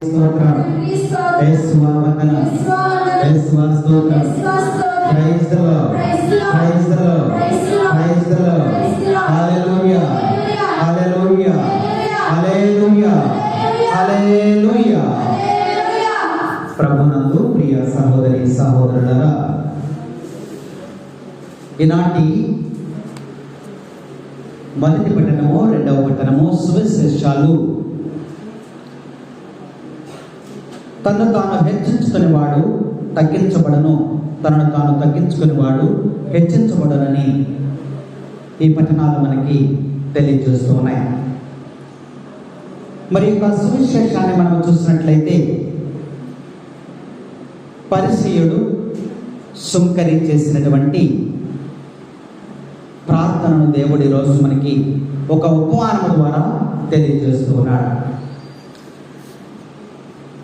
స్తోత్రం, యేసువా వందనం, యేసువా స్తోత్రం. Praise the Lord, praise the Lord, praise the Lord. Hallelujah, hallelujah, hallelujah, hallelujah. ప్రభునందు ప్రియ సహోదరి సహోదరులారా, ఈనాటి మొదటి పట్టణము, రెండవ పట్టణము, సువిశేషాలు. తను తాను హెచ్చించుకునేవాడు తగ్గించబడను, తనను తాను తగ్గించుకునేవాడు హెచ్చించబడనని ఈ పట్టణాలు మనకి తెలియజేస్తూ ఉన్నాయి. మరి యొక్క సువిశేషాన్ని మనం చూసినట్లయితే పరిసయ్యుడు సుంకరి చేసినటువంటి ప్రార్థనను దేవుడు ఈరోజు మనకి ఒక ఉపమానం ద్వారా తెలియజేస్తూ ఉన్నాడు.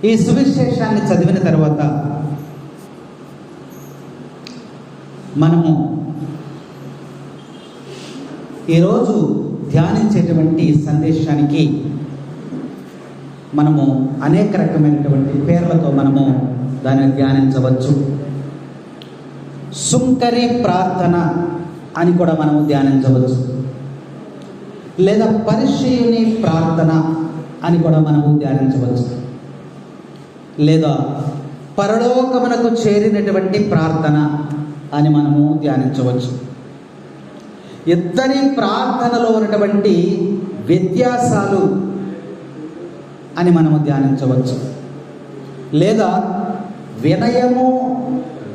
ఈ సువిశేషాన్ని చదివిన తర్వాత మనము ఈరోజు ధ్యానించేటువంటి సందేశానికి మనము అనేక రకమైనటువంటి పేర్లతో మనము దానిని ధ్యానించవచ్చు. సుంకరి ప్రార్థన అని కూడా మనము ధ్యానించవచ్చు, లేదా పరిసయ్యుని ప్రార్థన అని కూడా మనము ధ్యానించవచ్చు, లేదా పరలోకమునకు చేరినటువంటి ప్రార్థన అని మనము ధ్యానించవచ్చు. ఇద్దరి ప్రార్థనలో ఉన్నటువంటి వ్యత్యాసాలు అని మనము ధ్యానించవచ్చు, లేదా వినయము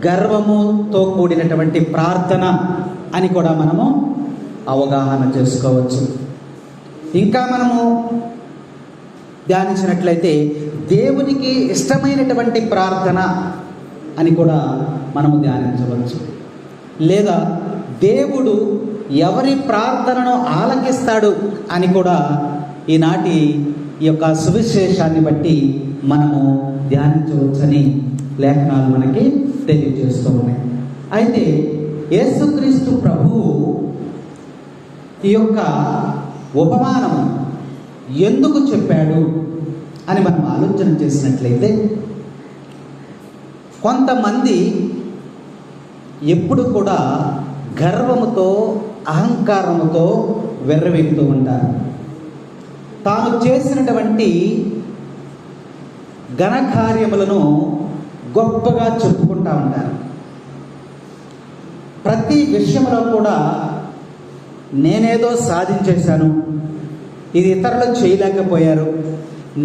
గర్వముతో కూడినటువంటి ప్రార్థన అని కూడా మనము అవగాహన చేసుకోవచ్చు. ఇంకా మనము ధ్యానించినట్లయితే దేవునికి ఇష్టమైనటువంటి ప్రార్థన అని కూడా మనము ధ్యానించవచ్చు, లేదా దేవుడు ఎవరి ప్రార్థనను ఆలకిస్తాడు అని కూడా ఈనాటి ఈ యొక్క సువిశేషాన్ని బట్టి మనము ధ్యానించవచ్చని లేఖనాలు మనకి తెలియజేస్తూ ఉన్నాయి. అయితే యేసుక్రీస్తు ప్రభువు ఈ యొక్క ఉపమానము ఎందుకు చెప్పాడు అని మనం ఆలోచన చేసినట్లయితే, కొంతమంది ఎప్పుడు కూడా గర్వముతో అహంకారముతో వెర్రవెగుతూ ఉంటారు. తాను చేసినటువంటి ఘనకార్యములను గొప్పగా చెప్పుకుంటూ ఉంటారు. ప్రతి విషయంలో కూడా నేనేదో సాధించేశాను, ఇది ఇతరులు చేయలేకపోయారు,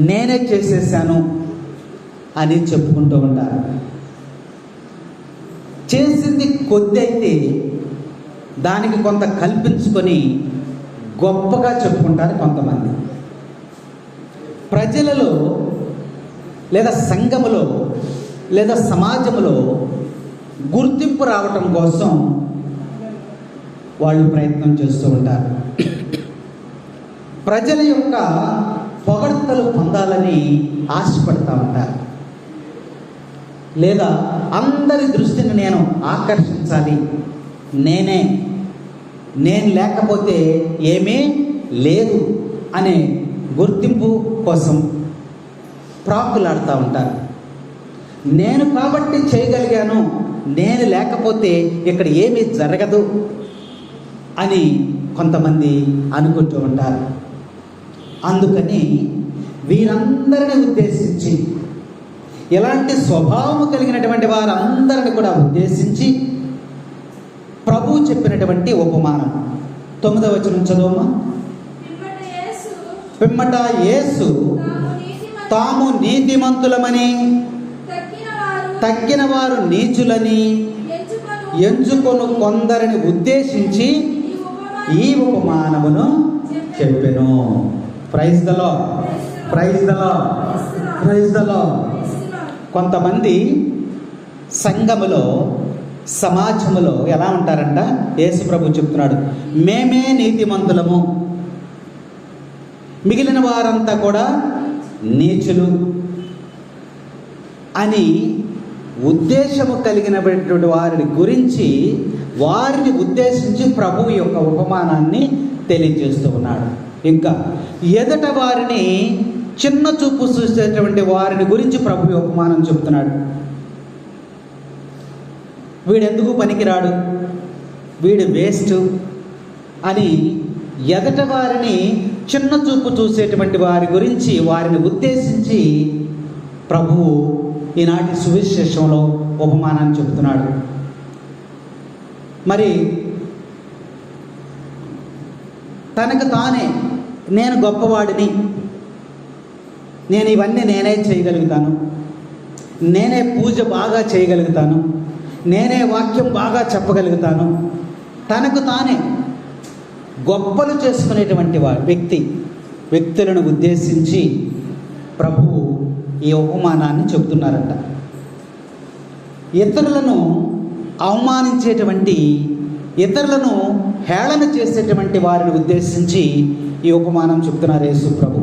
నేనే చేసేసాను అని చెప్పుకుంటూ ఉంటారు. చేసింది కొద్ది అయితే దానికి కొంత కల్పించుకొని గొప్పగా చెప్పుకుంటారు కొంతమంది. ప్రజలలో లేదా సంఘములో లేదా సమాజంలో గుర్తింపు రావటం కోసం వాళ్ళు ప్రయత్నం చేస్తూ ఉంటారు. ప్రజల యొక్క పొగడ్తలు పొందాలని ఆశపడుతూ ఉంటారు, లేదా అందరి దృష్టిని నేను ఆకర్షించాలి, నేను లేకపోతే ఏమీ లేదు అనే గుర్తింపు కోసం ప్రాకులాడుతూ ఉంటారు. నేను కాబట్టి చేయగలిగాను, నేను లేకపోతే ఇక్కడ ఏమీ జరగదు అని కొంతమంది అనుకుంటూ ఉంటారు. అందుకని వీరందరిని ఉద్దేశించి, ఎలాంటి స్వభావము కలిగినటువంటి వారందరిని కూడా ఉద్దేశించి ప్రభువు చెప్పినటువంటి ఉపమానం 9వ వచనం చదువుమా. పిమ్మట యేసు తాము నీతిమంతులమని తక్కిన వారు నీచులని ఎంచుకొను కొందరిని ఉద్దేశించి ఈ ఉపమానమును చెప్పెను. Praise the Lord, praise the Lord, praise the Lord. కొంతమంది సంఘములో సమాజములో ఎలా ఉంటారంట, యేసు ప్రభు చెప్తున్నాడు, మేమే నీతిమంతులము, మిగిలిన వారంతా కూడా నీచులు అని ఉద్దేశము కలిగినటువంటి వారిని గురించి, వారిని ఉద్దేశించి ప్రభువు యొక్క ఉపమానాన్ని తెలియజేస్తూ ఉన్నాడు. ఇంకా ఎదుట వారిని చిన్న చూపు చూసేటువంటి వారిని గురించి ప్రభు ఉపమానం చెబుతున్నాడు. వీడెందుకు పనికిరాడు, వీడు వేస్ట్ అని ఎదట వారిని చిన్న చూపు చూసేటువంటి వారి గురించి, వారిని ఉద్దేశించి ప్రభువు ఈనాటి సువిశేషంలో ఉపమానాన్ని చెబుతున్నాడు. మరి తనకు తానే నేను గొప్పవాడిని, నేను ఇవన్నీ నేనే చేయగలుగుతాను, నేనే పూజ బాగా చేయగలుగుతాను, నేనే వాక్యం బాగా చెప్పగలుగుతాను, తనకు తానే గొప్పలు చేసుకునేటువంటి వ్యక్తులను ఉద్దేశించి ప్రభువు ఈ ఉపమానాన్ని చెబుతున్నారట. ఇతరులను అవమానించేటువంటి, ఇతరులను హేళన చేసేటువంటి వారిని ఉద్దేశించి ఈ ఉపమానం చెబుతున్నారు యేసు ప్రభు.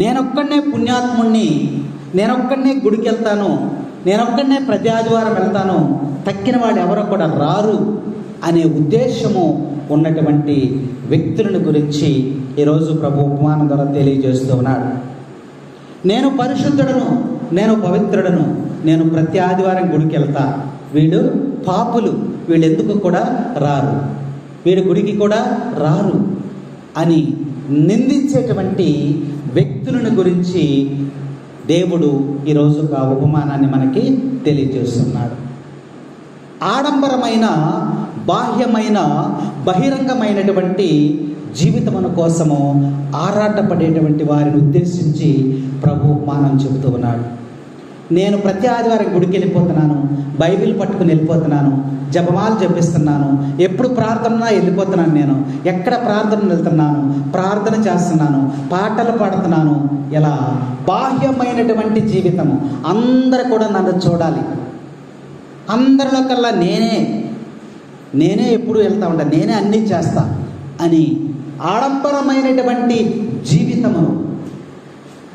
నేనొక్కడనే పుణ్యాత్ముణ్ణి, నేనొక్కడనే గుడికి వెళ్తాను, నేనొక్కడనే ప్రతి ఆదివారం వెళ్తాను, తక్కిన వాడు ఎవరో కూడా రారు అనే ఉద్దేశము ఉన్నటువంటి వ్యక్తులను గురించి ఈరోజు ప్రభు ఉపమానం ద్వారా తెలియజేస్తూ ఉన్నాడు. నేను పరిశుద్ధుడను, నేను పవిత్రుడను, నేను ప్రతి ఆదివారం గుడికి వెళ్తా, వీడు పాపులు, వీళ్ళు ఎందుకు కూడా రారు, వీడు గుడికి కూడా రారు అని నిందించేటువంటి వ్యక్తులను గురించి దేవుడు ఈరోజు ఆ ఉపమానాన్ని మనకి తెలియజేస్తున్నాడు. ఆడంబరమైన, బాహ్యమైన, బహిరంగమైనటువంటి జీవితమున కోసము ఆరాటపడేటువంటి వారిని ఉద్దేశించి ప్రభు ఉపమానం చెబుతూ ఉన్నాడు. నేను ప్రతి ఆదివారం గుడికి వెళ్ళిపోతున్నాను, బైబిల్ పట్టుకుని వెళ్ళిపోతున్నాను, జపమాలు జపిస్తున్నాను, ఎప్పుడు ప్రార్థన వెళ్ళిపోతున్నాను, నేను ఎక్కడ ప్రార్థన వెళ్తున్నాను, ప్రార్థన చేస్తున్నాను, పాటలు పాడుతున్నాను. ఇలా బాహ్యమైనటువంటి జీవితము, అందరూ కూడా నన్ను చూడాలి, అందరిలో కల్లా నేనే ఎప్పుడు వెళ్తా ఉంటాను, నేనే అన్నీ చేస్తా అని ఆడంబరమైనటువంటి జీవితము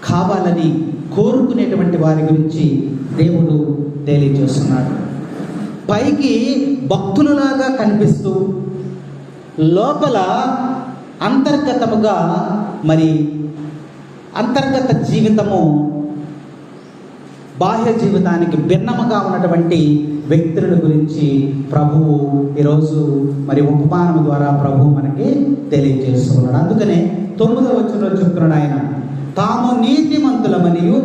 కావాలని కోరుకునేటువంటి వారి గురించి దేవుడు తెలియజేస్తున్నాడు. పైకి భక్తులలాగా కనిపిస్తూ లోపల అంతర్గతముగా అంతర్గత జీవితము బాహ్య జీవితానికి భిన్నముగా ఉన్నటువంటి వ్యక్తుల గురించి ప్రభువు ఈరోజు ఉపమానం ద్వారా ప్రభువు మనకి తెలియజేస్తున్నాడు. అందుకనే 9వ వచనంలో చెప్తున్నాడు ఆయన, తాము నీతిమంతులమనియు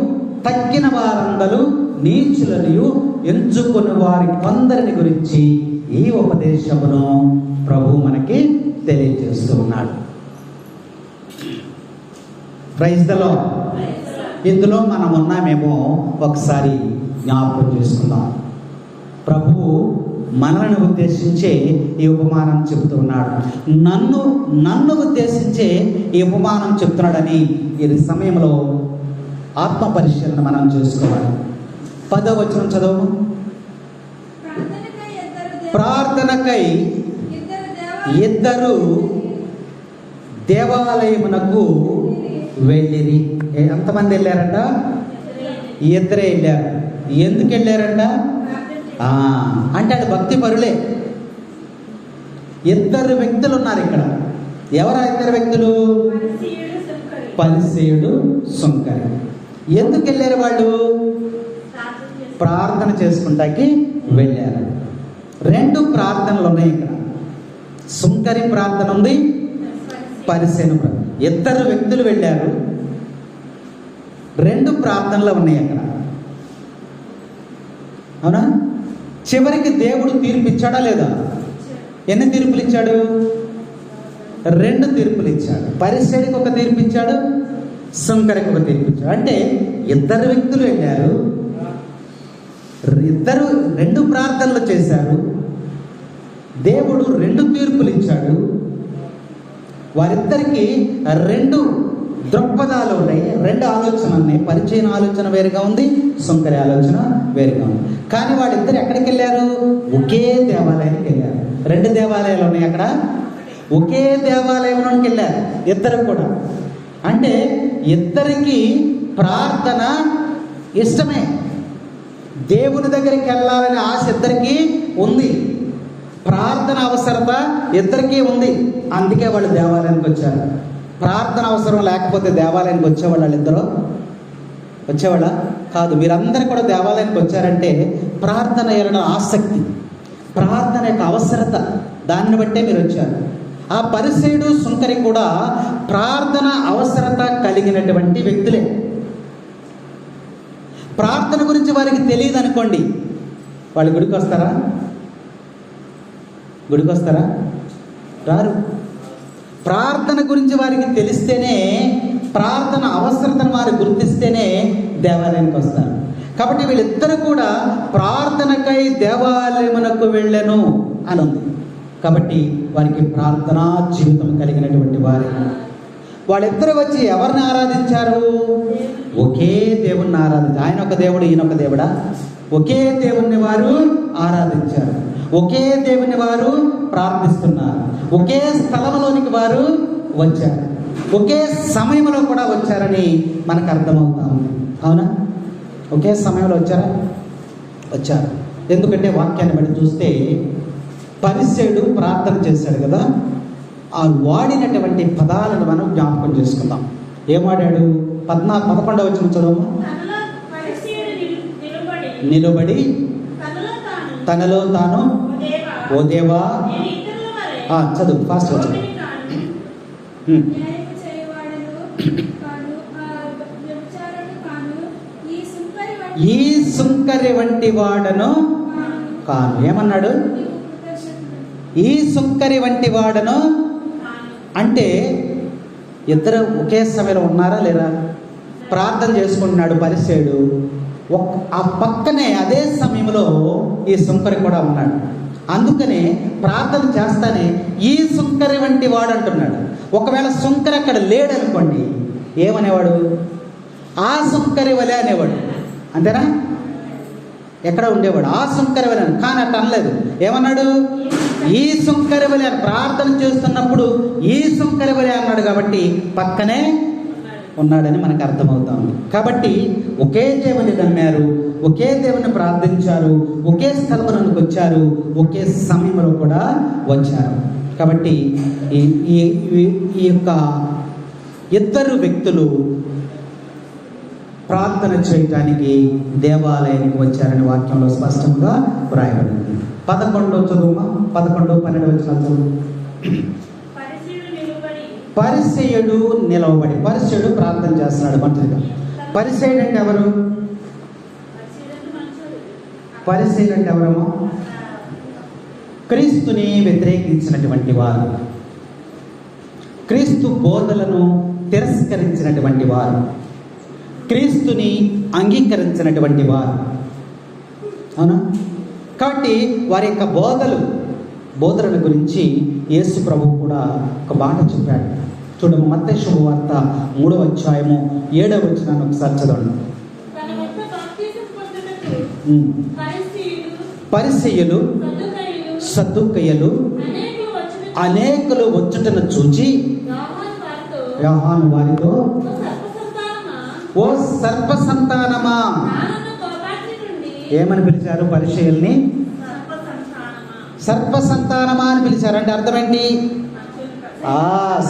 తక్కిన వారందరూ నీచులనియు ఎంచుకుని వారి కొందరిని గురించి ఈ ఉపదేశమును ప్రభు మనకి తెలియజేస్తున్నాడు. Praise the Lord. ఇందులో మనం ఉన్నామేమో ఒకసారి జ్ఞాపకం చేసుకుందాం. ప్రభువు మనల్ని ఉద్దేశించే ఈ ఉపమానం చెబుతూ ఉన్నాడు. నన్ను ఉద్దేశించే ఈ ఉపమానం చెప్తున్నాడని ఈ సమయంలో ఆత్మ పరిశీలన మనం చేసుకోవాలి. 10వ వచనం చదువు. ప్రార్థనకై ఇద్దరు దేవాలయమునకు వెళ్ళిరి. ఎంతమంది వెళ్ళారంట? ఇద్దరే వెళ్ళారు. ఎందుకు వెళ్ళారంట అంటే అది భక్తి పరులే. ఇద్దరు వ్యక్తులు ఉన్నారు ఇక్కడ. ఎవరు ఇద్దరు వ్యక్తులు? పరిసయ్యుడు, సుంకరి. ఎందుకు వెళ్ళారు వాళ్ళు? ప్రార్థన చేసుకుంటాకి వెళ్ళారు. 2 ప్రార్థనలు ఉన్నాయి ఇక్కడ. సుంకరి ప్రార్థన ఉంది, పరిసయ్యుని ప్రార్థన. ఇద్దరు వ్యక్తులు వెళ్ళారు, 2 ప్రార్థనలు ఉన్నాయి అక్కడ. అవునా? చివరికి దేవుడు తీర్పు ఇచ్చాడా లేదా? ఎన్ని తీర్పులు ఇచ్చాడు? 2 తీర్పులు ఇచ్చాడు. పరిసయ్యుడికి ఒక తీర్పు ఇచ్చాడు, సుంకరికి ఒక తీర్పు ఇచ్చాడు. అంటే ఇద్దరు వ్యక్తులు వెళ్ళారు, ఇద్దరు 2 ప్రార్థనలు చేశారు, దేవుడు 2 తీర్పులు ఇచ్చాడు. వారిద్దరికి 2 దృక్పథాలు ఉన్నాయి, 2 ఆలోచనలు ఉన్నాయి. పరిచయం ఆలోచన వేరుగా ఉంది, సుంకరి ఆలోచన వేరుగా ఉంది. కానీ వాళ్ళిద్దరు ఎక్కడికి వెళ్ళారు? ఒకే దేవాలయానికి వెళ్ళారు. 2 దేవాలయాలు ఉన్నాయి అక్కడ, ఒకే దేవాలయంలోకి వెళ్ళారు ఇద్దరు కూడా. అంటే ఇద్దరికి ప్రార్థన ఇష్టమే, దేవుని దగ్గరికి వెళ్ళాలనే ఆశ ఇద్దరికీ ఉంది, ప్రార్థన అవసరత ఇద్దరికీ ఉంది. అందుకే వాళ్ళు దేవాలయానికి వచ్చారు. ప్రార్థన అవసరం లేకపోతే దేవాలయానికి వచ్చేవాళ్ళు వాళ్ళిద్దరూ వచ్చేవాళ్ళ కాదు. మీరందరూ కూడా దేవాలయానికి వచ్చారంటే ప్రార్థన ఎరడం ఆసక్తి, ప్రార్థన యొక్క అవసరత, దాన్ని బట్టే మీరు వచ్చారు. ఆ పరిసయ్యుడు సుంకరి కూడా ప్రార్థన అవసరత కలిగినటువంటి వ్యక్తులే. ప్రార్థన గురించి వారికి తెలియదు అనుకోండి, వాళ్ళు గుడికి వస్తారా? గుడికి వస్తారా? రారు. ప్రార్థన గురించి వారికి తెలిస్తేనే, ప్రార్థన అవసరతను వారు గుర్తిస్తేనే దేవాలయానికి వస్తారు. కాబట్టి వీళ్ళిద్దరూ కూడా ప్రార్థనకై దేవాలయమునకు వెళ్ళెను అని ఉంది. కాబట్టి వారికి ప్రార్థనా జీవితం కలిగినటువంటి వారే. వాళ్ళిద్దరూ వచ్చి ఎవరిని ఆరాధించారు? ఒకే దేవుణ్ణి ఆరాధించారు. ఆయన ఒక దేవుడు, ఈయన ఒక దేవుడా? ఒకే దేవుణ్ణి వారు ఆరాధించారు. ఒకే దేవుని వారు ప్రార్థిస్తున్నారు. ఒకే స్థలంలోనికి వారు వచ్చారు. ఒకే సమయంలో కూడా వచ్చారని మనకు అర్థమవుతా ఉంది. అవునా? ఒకే సమయంలో వచ్చారా? వచ్చారు. ఎందుకంటే వాక్యాన్ని బట్టి చూస్తే పరిసయ్యుడు ప్రార్థన చేశాడు కదా, ఆ వాడినటువంటి పదాలను మనం జ్ఞాపకం చేసుకుందాం. ఏం వాడాడు? 11వ వచనం చదవమా. నిలబడి తనలో తాను, ఓ దేవా, చదువు ఫాస్ట్ వచ్చి. ఈ సుంకరి వంటి వాడను కాను. ఏమన్నాడు? ఈ సుంకరి వంటి వాడను అంటే ఇద్దరు ఒకే సమయంలో ఉన్నారా లేరా? ప్రార్థన చేసుకుంటున్నాడు పరిసయ్యుడు, ఆ పక్కనే అదే సమయంలో ఈ సుంకరి కూడా ఉన్నాడు. అందుకనే ప్రార్థన చేస్తానే ఈ సుంకరి వంటి వాడు అంటున్నాడు. ఒకవేళ సుంకరి అక్కడ లేడనుకోండి, ఏమనేవాడు? ఆ సుంకరి వలె అనేవాడు. అంతేనా? ఎక్కడ ఉండేవాడు? ఆ సుంకరి వలె. కానీ అట్లా అనలేదు. ఏమన్నాడు? ఈ సుంకరి వలె. ప్రార్థన చేస్తున్నప్పుడు ఈ సుంకరి వలె అన్నాడు. కాబట్టి పక్కనే ఉన్నాడని మనకు అర్థమవుతాం. కాబట్టి ఒకే దేవుని నమ్మారు, ఒకే దేవుని ప్రార్థించారు, ఒకే స్థలమునకు వచ్చారు, ఒకే సమయంలో కూడా వచ్చారు. కాబట్టి ఈ యొక్క ఇద్దరు వ్యక్తులు ప్రార్థన చేయటానికి దేవాలయానికి వచ్చారని వాక్యంలో స్పష్టంగా వ్రాయబడింది. 11 చదువుమా. 11, 12 వచనాలు చదువు. పరిసయ్యుడు నిలవబడి, పరిసయ్యుడు ప్రార్థన చేస్తున్నాడు మంచిగా. పరిసయ్యుడు అంటే ఎవరు? పరిసయ్యుడు అంటే ఎవరమ్మా? క్రీస్తుని వ్యతిరేకించినటువంటి వారు, క్రీస్తు బోధలను తిరస్కరించినటువంటి వారు, క్రీస్తుని అంగీకరించినటువంటి వారు. అవునా? కాబట్టి వారి యొక్క బోధనల గురించి యేసు ప్రభువు కూడా ఒక మాట చెప్పాడు. చూడము, మత్తయి శుభవార్త 3వ అధ్యాయము 7వ వచనాన్ని ఒకసారి చదవండి. పరిసయ్యులు సద్దూకయ్యులు అనేకులు వచ్చుటను చూచి యోహాను వారితో, ఓ సర్ప సంతానమా. ఏమని పిలిచారు పరిసయ్యుల్ని? సర్ప సంతానమా అని పిలిచారు. అంటే అర్థం ఏంటి?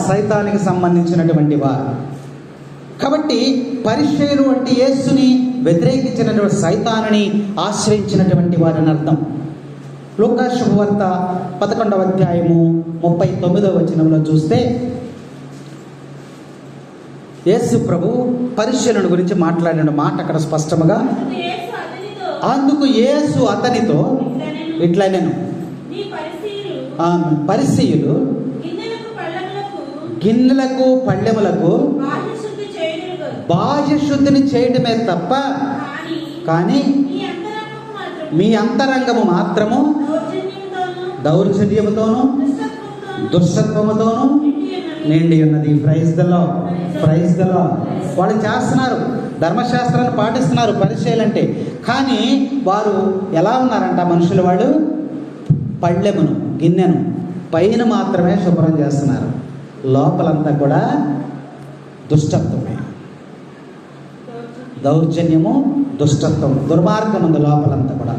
సైతానికి సంబంధించినటువంటి వారు. కాబట్టి పరిసయ్యులు అంటే యేసుని వ్యతిరేకించినటువంటి సైతానుని ఆశ్రయించినటువంటి వారని అర్థం. లూకా శుభవార్త 11వ అధ్యాయము 39వ వచనంలో చూస్తే యేసు ప్రభు పరిసయ్యుల గురించి మాట్లాడిన మాట అక్కడ స్పష్టముగా, అందుకు యేసు అతనితో ఇట్లా, నేను పరిసయ్యులు గిన్నెలకు పళ్ళెములకు బాహ్య శుద్ధిని చేయడమే తప్ప కానీ మీ అంతరంగము మాత్రము దౌర్జన్యముతోనూ దుష్టత్వముతోనూ నిండి ఉన్నది. Praise the Lord, praise the Lord. వాళ్ళు చేస్తున్నారు, ధర్మశాస్త్రాన్ని పాటిస్తున్నారు పరిసయ్యులంటే. కానీ వారు ఎలా ఉన్నారంట మనుషులు? వాళ్ళు పళ్ళెమును, గిన్నెను పైన మాత్రమే శుభ్రం చేస్తున్నారు, లోపలంతా కూడా దుష్టత్వమే, దౌర్జన్యము, దుష్టత్వం, దుర్మార్గం ఉంది లోపలంతా కూడా.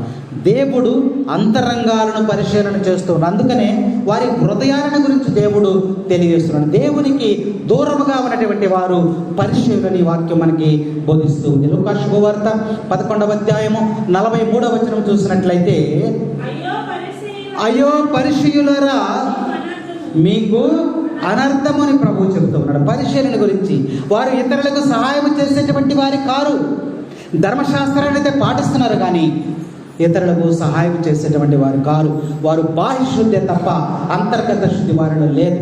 దేవుడు అంతరంగాలను పరిశీలన చేస్తూ ఉన్నాడు. అందుకనే వారి హృదయాలను గురించి దేవుడు తెలియజేస్తున్నాడు. దేవునికి దూరముగా ఉన్నటువంటి వారు పరిశీలన వాక్యం మనకి బోధిస్తూ ఉంది. లూకా శుభవార్త 11వ అధ్యాయము 43వ వచనం చూసినట్లయితే, అయ్యో పరిశీయులారా మీకు అనర్థము అని ప్రభువు చెబుతూ ఉన్నాడు. పరిశీలన గురించి వారు ఇతరులకు సహాయం చేసేటువంటి వారి కారు. ధర్మశాస్త్రాన్ని అయితే పాటిస్తున్నారు కానీ ఇతరులకు సహాయం చేసేటువంటి వారు కారు. వారు బాహ్య శుద్ధి తప్ప అంతర్గత శుద్ధి వారిలో లేదు.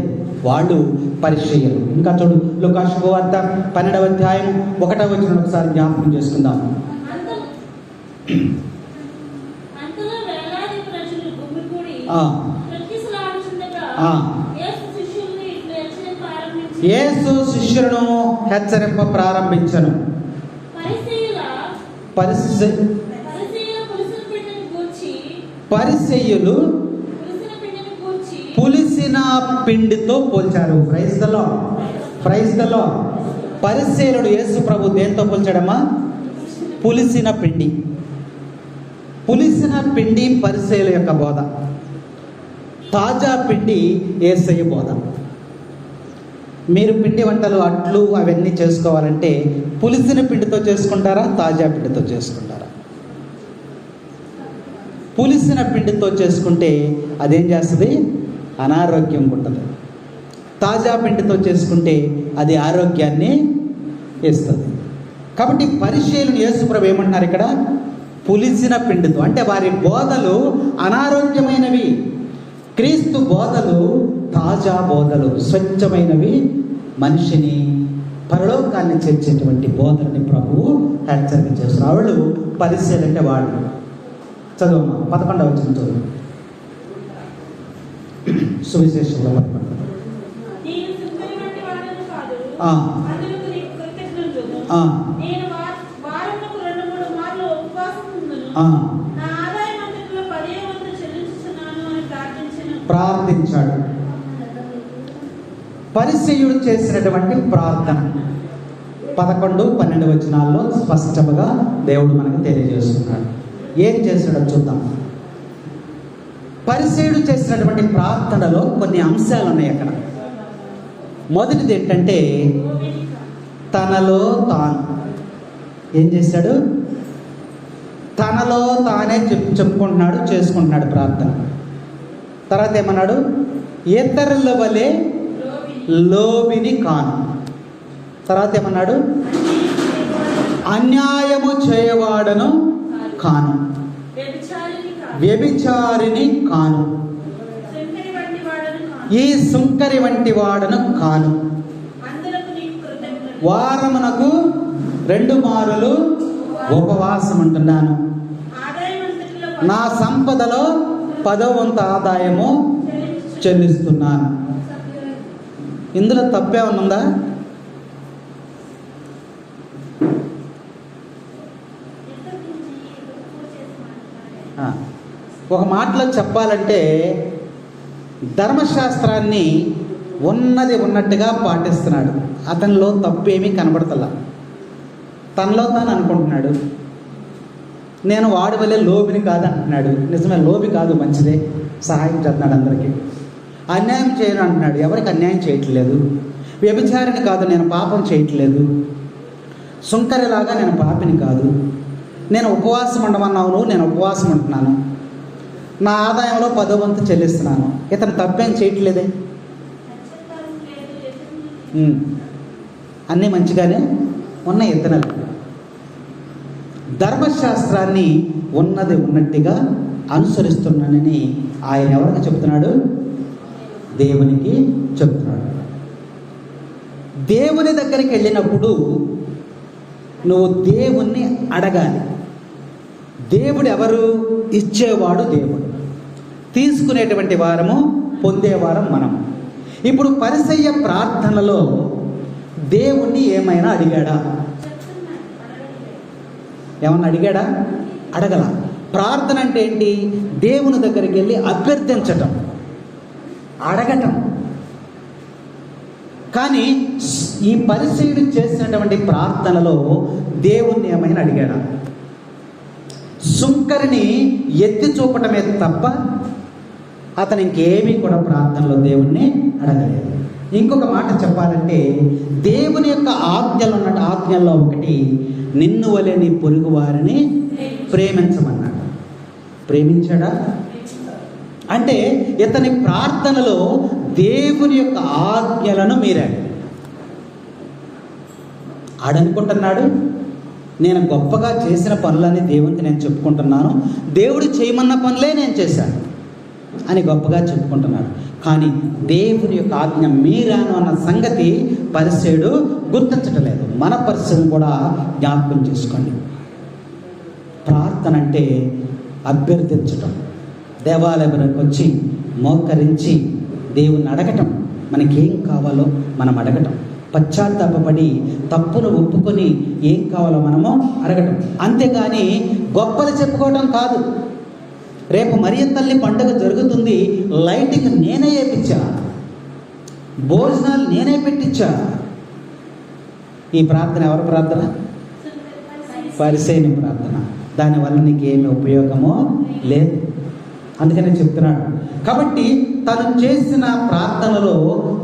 వాళ్ళు పరిశీలన. ఇంకా చూడు, లూకా శుభవార్త 12వ అధ్యాయం 1వ వచనం ఒకసారి జ్ఞాపకం చేసుకుందాం. యేసు శిష్యులను హెచ్చరింప ప్రారంభించను. పరిసయ్యులు పులిసిన పిండితో పోల్చారు. Praise the Lord. పరిసయ్యులు యేసు ప్రభు దేంతో పోల్చాడమ్మా? పులిసిన పిండి. పులిసిన పిండి పరిసయ్యుల యొక్క బోధ, తాజా పిండి యేసయ్య బోధ. మీరు పిండి వంటలు, అట్లు అవన్నీ చేసుకోవాలంటే పులిసిన పిండితో చేసుకుంటారా, తాజా పిండితో చేసుకుంటారా? పులిసిన పిండితో చేసుకుంటే అదేం చేస్తుంది? అనారోగ్యం ఉంటుంది. తాజా పిండితో చేసుకుంటే అది ఆరోగ్యాన్ని ఇస్తుంది. కాబట్టి పరిశీలన యేసుప్రభు ఏమంటున్నారు ఇక్కడ? పులిసిన పిండితో. అంటే వారి బోధలు అనారోగ్యమైనవి. క్రీస్తు బోధలు తాజా బోధలు, స్వచ్ఛమైనవి, మనిషిని పరలోకాన్ని చేర్చేటువంటి బోధనని ప్రభువు హెచ్చరిక చేస్తారు. వాళ్ళు పరిశీలన అంటే వాళ్ళు. చదువు 11వ వచనం చదువు. సువిశేషంలో 11. ప్రార్థించాడు. పరిసయ్యుడు చేసినటువంటి ప్రార్థన 11, 12 వచనాల్లో స్పష్టంగా దేవుడు మనకు తెలియజేస్తున్నాడు. ఏం చేశాడో చూద్దాం. పరిసయ్యుడు చేసినటువంటి ప్రార్థనలో కొన్ని అంశాలు ఉన్నాయి అక్కడ. మొదటిది ఏంటంటే తనలో తాను ఏం చేశాడు? తనలో తానే చెప్పుకుంటున్నాడు, చేసుకుంటున్నాడు ప్రార్థన. తర్వాత ఏమన్నాడు? ఇతరుల వలె లోబిని కాను. తర్వాత ఏమన్నాడు? అన్యాయము చేయవాడను కాను, వ్యభిచారిని కాను, ఈ సుంకరి వంటి వాడను కాను, వారమునకు 2 మారులు ఉపవాసం ఉంటున్నాను, నా సంపదలో 10వ వంతు ఆదాయము చెల్లిస్తున్నాను. ఇందులో తప్పేమన్నా ఉందా? ఒక మాటలో చెప్పాలంటే ధర్మశాస్త్రాన్ని ఉన్నది ఉన్నట్టుగా పాటిస్తున్నాడు. అతనిలో తప్పేమీ కనబడతలా. తనలో తాను అనుకుంటున్నాడు, నేను వాడి వల్లే లోబిని కాదు అంటున్నాడు. నిజమే, లోబి కాదు, మంచిదే, సహాయం చేస్తున్నాడు అందరికీ. అన్యాయం చేయను అంటున్నాడు, ఎవరికి అన్యాయం చేయట్లేదు. వ్యభిచారిని కాదు, నేను పాపం చేయట్లేదు. సుంకరిలాగా నేను పాపిని కాదు. నేను ఉపవాసం ఉండమన్నావు నువ్వు, నేను ఉపవాసం ఉంటున్నాను. నా ఆదాయంలో 10వ వంతు చెల్లిస్తున్నాను. ఇతను తప్పేం చేయట్లేదే. అన్నీ మంచిగానే ఉన్నాయి. ఇతరులు ధర్మశాస్త్రాన్ని ఉన్నది ఉన్నట్టుగా అనుసరిస్తున్నానని ఆయన ఎవరికి చెప్తున్నాడు? దేవునికి చెప్తున్నాడు. దేవుని దగ్గరికి వెళ్ళినప్పుడు నువ్వు దేవుణ్ణి అడగాలి. దేవుడు ఎవరు? ఇచ్చేవాడు దేవుడు, తీసుకునేటువంటి వారము, పొందేవారం మనం. ఇప్పుడు పరిసయ్య ప్రార్థనలో దేవుణ్ణి ఏమైనా అడిగాడా? ఏమన్నా అడిగాడా? అడగల. ప్రార్థన అంటే ఏంటి? దేవుని దగ్గరికి వెళ్ళి అభ్యర్థించటం, అడగటం. కానీ ఈ పరిసయ్యుడు చేసినటువంటి ప్రార్థనలో దేవుణ్ణి ఏమైనా అడిగాడా? సుంకరిని ఎత్తి చూపటమే తప్ప అతను ఇంకేమీ కూడా ప్రార్థనలో దేవుణ్ణి అడగలేదు. ఇంకొక మాట చెప్పాలంటే, దేవుని యొక్క ఆజ్ఞల్లో ఒకటి, నిన్ను వలె నీ పొరుగు వారిని ప్రేమించమన్నాడు. ప్రేమించాడా? అంటే ఇతని ప్రార్థనలో దేవుని యొక్క ఆజ్ఞలను మీరాడు. ఆడనుకుంటున్నాడు, నేను గొప్పగా చేసిన పనులని దేవునికి నేను చెప్పుకుంటున్నాను, దేవుడు చేయమన్న పనులే నేను చేశాను అని గొప్పగా చెప్పుకుంటున్నాడు. కానీ దేవుని యొక్క ఆజ్ఞ మీరాను అన్న సంగతి పరిసయుడు గుర్తించటం లేదు. మన పరిస్థితిని కూడా జ్ఞాపకం చేసుకోండి. ప్రార్థన అంటే అభ్యర్థించటం, దేవాలయానికి వచ్చి మోకరించి దేవుణ్ణి అడగటం, మనకేం కావాలో మనం అడగటం, పశ్చాత్తాపడి తప్పును ఒప్పుకొని ఏం కావాలో మనము అడగటం. అంతేగాని గొప్పలు చెప్పుకోవడం కాదు. రేపు మరియ తల్లి పండుగ జరుగుతుంది, లైటింగ్ నేనే వేయించా, భోజనాలు నేనే పెట్టించా. ఈ ప్రార్థన ఎవరి ప్రార్థన? పరిసయ్యుని ప్రార్థన. దానివల్ల నీకు ఏమి ఉపయోగమో లేదు. అందుకనే చెప్తున్నాడు. కాబట్టి తను చేసిన ప్రార్థనలో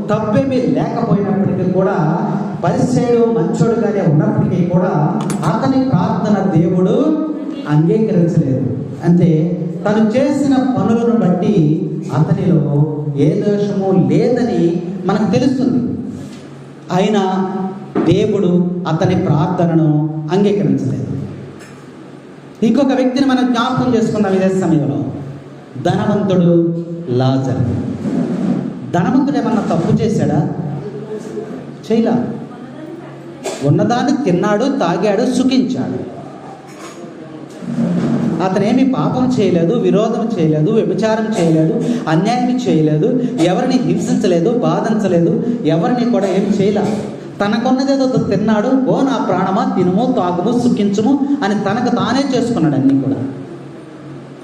తప్పేమీ లేకపోయినప్పటికీ కూడా, పరిసయ్యుడు మంచోడుగానే ఉన్నప్పటికీ కూడా అతని ప్రార్థన దేవుడు అంగీకరించలేదు. అంటే తను చేసిన పనులను బట్టి అతనిలో ఏ దోషము లేదని మనకు తెలుస్తుంది. అయినా దేవుడు అతని ప్రార్థనను అంగీకరించలేదు. ఇంకొక వ్యక్తిని మనం జ్ఞాపకం చేసుకున్నాం ఇదే సమయంలో, ధనవంతుడు లాజరు. ధనవంతుడు ఏమన్నా తప్పు చేశాడా? చేయలా. ఉన్నదాన్ని తిన్నాడు, తాగాడు, సుఖించాడు. అతనేమి పాపం చేయలేదు, విరోధం చేయలేదు, వ్యభిచారం చేయలేదు, అన్యాయం చేయలేదు, ఎవరిని హింసించలేదు, బాధించలేదు, ఎవరిని కూడా ఏమి చేయలేదు. తనకున్నదేదో తిన్నాడు. ఓ నా ప్రాణమా, తినుము, తాగుము, సుఖించుము అని తనకు తానే చేసుకున్నాడు అన్నీ కూడా.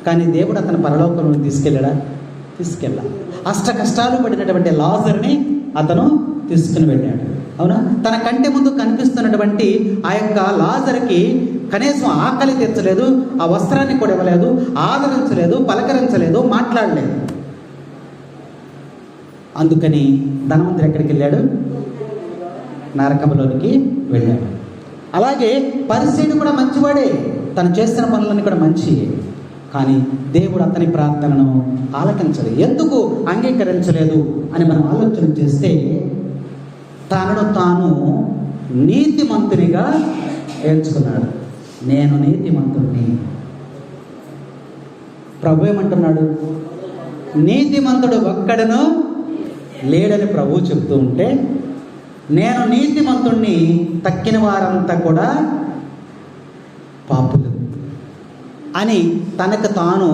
కానీ దేవుడు అతను పరలోకంలో తీసుకెళ్ళాడా? తీసుకెళ్ళా. అష్ట కష్టాలు పడినటువంటి లాజరుని అతను తీసుకుని వెళ్ళాడు. అవునా? తన కంటి ముందు కనిపిస్తున్నటువంటి ఆ యొక్క లాజరుకి కనీసం ఆకలి తీర్చలేదు, ఆ వస్త్రాన్ని కూడా ఇవ్వలేదు, ఆదరించలేదు, పలకరించలేదు, మాట్లాడలేదు. అందుకని ధనవంతుడు ఎక్కడికి వెళ్ళాడు? నరకంలోనికి వెళ్ళాడు. అలాగే పరిసయ్యుడు కూడా మంచివాడే, తను చేస్తున్న పనులన్నీ కూడా మంచి. కానీ దేవుడు అతని ప్రార్థనను ఆలకించలేదు. ఎందుకు అంగీకరించలేదు అని మనం ఆలోచన చేస్తే, తనను తాను నీతిమంతునిగా ఎంచుకున్నాడు. నేను నీతిమంతుడిని. ప్రభు ఏమంటున్నాడు? నీతిమంతుడు ఒక్కడను లేడని ప్రభు చెప్తూ ఉంటే, నేను నీతిమంతుణ్ణి, తక్కిన వారంతా కూడా పాపులు అని తనకు తాను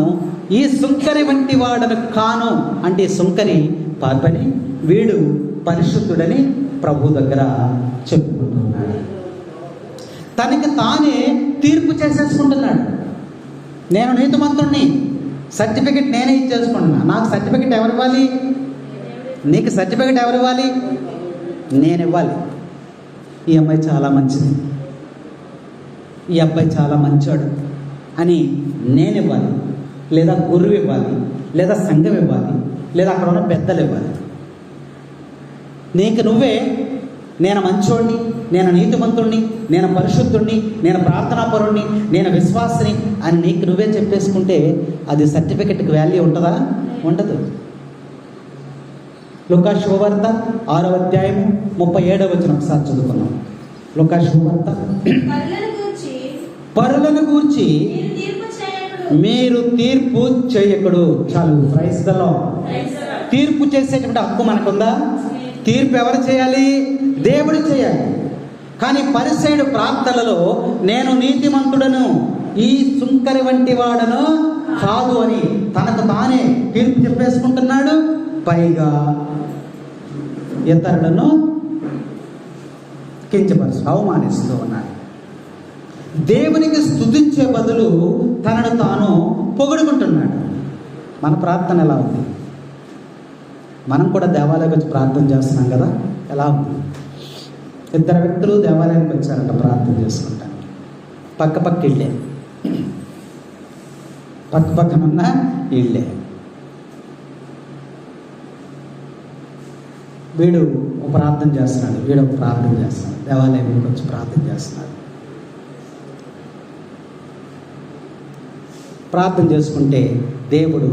ఈ సుంకరి వంటి వాడను కాను అంటే, సుంకరి పాపని, వీడు పరిశుద్ధుడని ప్రభు దగ్గర చెప్పుకుంటున్నాడు. తనకి తానే తీర్పు చేసేసుకుంటున్నాడు. నేను నీతిమంతుణ్ణి, సర్టిఫికెట్ నేనే ఇచ్చేసుకుంటున్నా. నాకు సర్టిఫికెట్ ఎవరు ఇవ్వాలి? నీకు సర్టిఫికెట్ ఎవరు ఇవ్వాలి? నేను ఇవ్వాలి. ఈ అమ్మాయి చాలా మంచిది, ఈ అబ్బాయి చాలా మంచోడు అని నేను ఇవ్వాలి, లేదా గురువు ఇవ్వాలి, లేదా సంఘం ఇవ్వాలి, లేదా అక్కడ ఉన్న పెద్దలు ఇవ్వాలి. నీకు నువ్వే నేను మంచోడిని, నేను నీతిమంతుడిని, నేను పరిశుద్ధుడిని, నేను ప్రార్థనాపరుణ్ణి, నేను విశ్వాసిని అని నీకు నువ్వే చెప్పేసుకుంటే అది సర్టిఫికెట్కి వాల్యూ ఉంటుందా? ఉండదు. లూకా శుభవార్త 6వ అధ్యాయము 37వ వచనం ఒకసారి చదువుకున్నాం. లూకా శుభవార్త, పరులను గూర్చి మీరు తీర్పు చేయకుడు. చాలు, ప్రైజ్ ది లార్డ్. తీర్పు చేసేటువంటి హక్కు మనకుందా? తీర్పు ఎవరు చేయాలి? దేవుడు చేయాలి. కానీ పరిసయ్యుడు ప్రార్థనలో నేను నీతిమంతుడను, ఈ సుంకరి వంటి వాడను కాదు అని తనకు తానే తీర్పు చెప్పేసుకుంటున్నాడు. పైగా ఇతరులను కించపరుస్తూ అవమానిస్తూ ఉన్నాడు. దేవునికి స్తుతించే బదులు తనను తాను పొగుడుకుంటున్నాడు. మన ప్రార్థన ఎలా ఉంది? మనం కూడా దేవాలయానికి వచ్చి ప్రార్థన చేస్తున్నాం కదా, ఎలా ఉంది? 2 వ్యక్తులు దేవాలయానికి వచ్చారంట ప్రార్థన చేసుకుంటాను. పక్క ఇళ్ళే, పక్కనున్న ఇళ్ళే. వీడు ప్రార్థన చేస్తున్నాడు, వీడు ప్రార్థన చేస్తున్నాడు, దేవాలయంలోకి వచ్చి ప్రార్థన చేస్తున్నాడు. ప్రార్థన చేసుకుంటే దేవుడు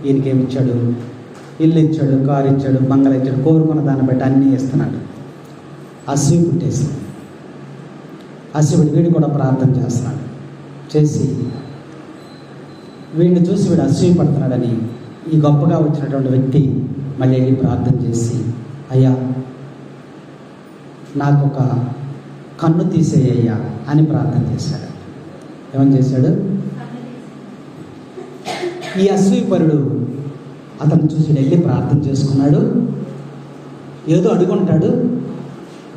ఈయనకేమి ఇచ్చాడు? ఇల్లు ఇచ్చాడు, కారు ఇచ్చాడు, బంగళ ఇచ్చాడు, కోరుకున్న దాన్ని బట్టి అన్నీ ఇస్తున్నాడు. అసూయ పుట్టేసింది. అసూయుడు వీడు కూడా ప్రార్థన చేస్తున్నాడు. చేసి వీడిని చూసి వీడు అసూయ పడుతున్నాడని ఈ గొప్పగా వచ్చినటువంటి వ్యక్తి మళ్ళీ వెళ్ళి ప్రార్థన చేసి, అయ్యా నాకు ఒక కన్ను తీసేయ్యా అని ప్రార్థన చేశాడు. ఏమని చేశాడు? ఈ అసూయపరుడు అతను చూసి వెళ్ళి ప్రార్థన చేసుకున్నాడు. ఏదో అడుగుంటాడు,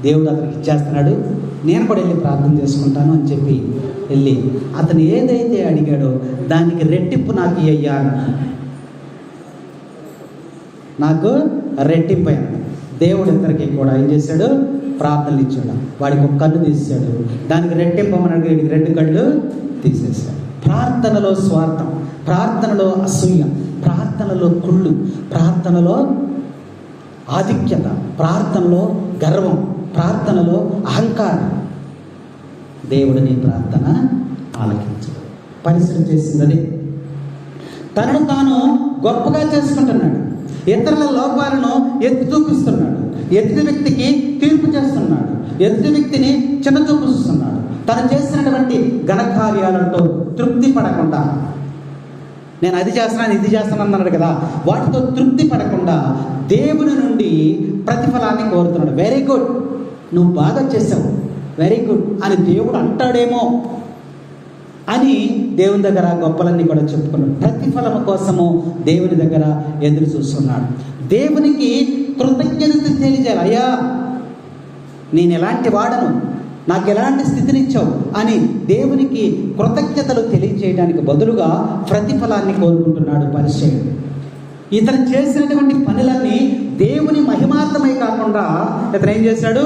దేవుడు అతనికి ఇచ్చేస్తున్నాడు, నేను కూడా వెళ్ళి ప్రార్థన చేసుకుంటాను అని చెప్పి వెళ్ళి అతను ఏదైతే అడిగాడో దానికి రెట్టింపు నాకు ఇయ్యా అన్నాడు. నాకు రెట్టింపు అయ్యాడు. దేవుడు ఇద్దరికి కూడా ఏం చేశాడు? ప్రార్థనలు ఇచ్చాడు. వాడికి ఒక కన్ను తీసాడు, దానికి రెట్టింపు అన్నాడు, వీడికి 2 కళ్ళు తీసేశాడు. ప్రార్థనలో స్వార్థం, ప్రార్థనలో అసూయ, ప్రార్థనలో కుళ్ళు, ప్రార్థనలో ఆధిక్యత, ప్రార్థనలో గర్వం, ప్రార్థనలో అహంకారం. దేవుడు నీ ప్రార్థన ఆలకించడు. పరిశ్రమ చేసిందని తనను తాను గొప్పగా చేసుకుంటున్నాడు. ఇతరుల లోపాలను ఎత్తి చూపిస్తున్నాడు. ఎదుటి వ్యక్తికి తీర్పు చేస్తున్నాడు. ఎదుటి వ్యక్తిని చిన్న చూపిస్తున్నాడు. తను చేసినటువంటి ఘనకార్యాలతో తృప్తి పడకుండా, నేను అది చేస్తున్నాను ఇది చేస్తున్నాను అన్నాడు కదా, వాటితో తృప్తి పడకుండా దేవుని నుండి ప్రతిఫలాన్ని కోరుతున్నాడు. వెరీ గుడ్, నువ్వు బాగా చేసావు, వెరీ గుడ్ అని దేవుడు అంటాడేమో అని దేవుని దగ్గర గొప్పలన్నీ కూడా చెప్పుకున్నాడు. ప్రతిఫలము కోసము దేవుని దగ్గర ఎదురు చూస్తున్నాడు. దేవునికి కృతజ్ఞత తెలియజేయాలి. అయ్యా నేను ఎలాంటి వాడను, నాకు ఎలాంటి స్థితినిచ్చావు అని దేవునికి కృతజ్ఞతలు తెలియజేయడానికి బదులుగా ప్రతిఫలాన్ని కోరుకుంటున్నాడు పరిచయుడు. ఇతను చేసినటువంటి పనులన్నీ దేవుని మహిమార్థమై కాకుండా ఇతను ఏం చేశాడు?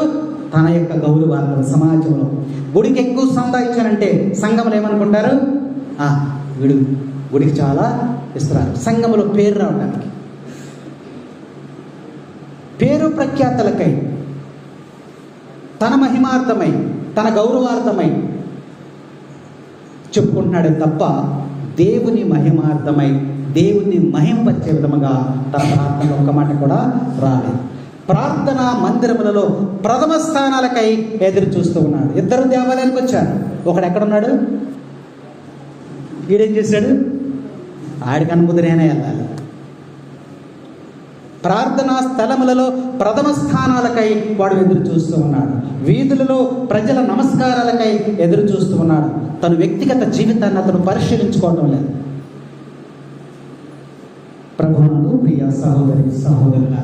తన యొక్క గౌరవార్థం. సమాజంలో గుడికి ఎక్కువ సందా ఇచ్చారంటే సంఘంలో ఏమనుకుంటారు? వీడు గుడికి చాలా ఇస్తారు. సంఘంలో పేరు రావడానికి, పేరు ప్రఖ్యాతలకై, తన మహిమార్థమై, తన గౌరవార్థమై చెప్పుకుంటున్నాడే తప్ప దేవుని మహిమార్థమై, దేవుని మహింపరిచే విధముగా తన ప్రార్థన ఒక్క మాట కూడా రాలేదు. ప్రార్థనా మందిరములలో ప్రథమ స్థానాలకై ఎదురు చూస్తూ ఉన్నాడు. 2 దేవాలయానికి వచ్చారు. ఒకడు ఎక్కడున్నాడు? వీడేం చేశాడు? ఆడికి అనుమతినే వెళ్ళాలి. ప్రార్థనా స్థలములలో ప్రథమ స్థానాలకై వాడు ఎదురు చూస్తూ ఉన్నాడు. వీధులలో ప్రజల నమస్కారాలకై ఎదురు చూస్తూ ఉన్నాడు. తన వ్యక్తిగత జీవితాన్ని అతను పరిశీలించుకోవడం లేదు. ప్రభువునందు ప్రియ సహోదరి సహోదరుల,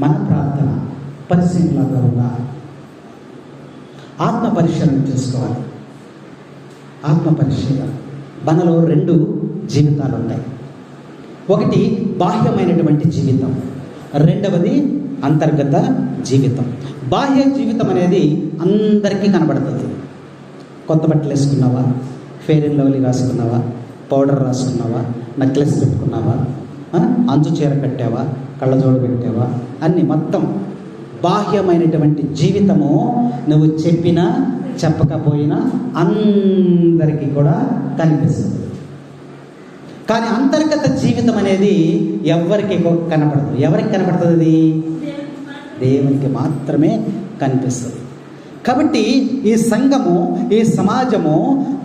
మన ప్రార్థన పరిశీలనగా ఉండాలి. ఆత్మ పరిశీలన చేసుకోవాలి. ఆత్మ పరిశీలన. మనలో 2 జీవితాలు ఉంటాయి. ఒకటి బాహ్యమైనటువంటి జీవితం, రెండవది అంతర్గత జీవితం. బాహ్య జీవితం అనేది అందరికీ కనబడుతుంది. కొత్త బట్టలు వేసుకున్నావా, ఫెయిర్ అండ్ లవ్లీ రాసుకున్నావా, పౌడర్ రాసుకున్నావా, నెక్లెస్ పెట్టుకున్నావా, అంచు చీర కట్టావా, కళ్ళజోడు పెట్టావా, అన్నీ మొత్తం బాహ్యమైనటువంటి జీవితము నువ్వు చెప్పినా చెప్పకపోయినా అందరికీ కూడా కనిపిస్తుంది. కానీ అంతర్గత జీవితం అనేది ఎవరికి కనపడదు. ఎవరికి కనపడుతుంది? దేవునికి మాత్రమే కనిపిస్తుంది. కాబట్టి ఈ సంఘము, ఈ సమాజము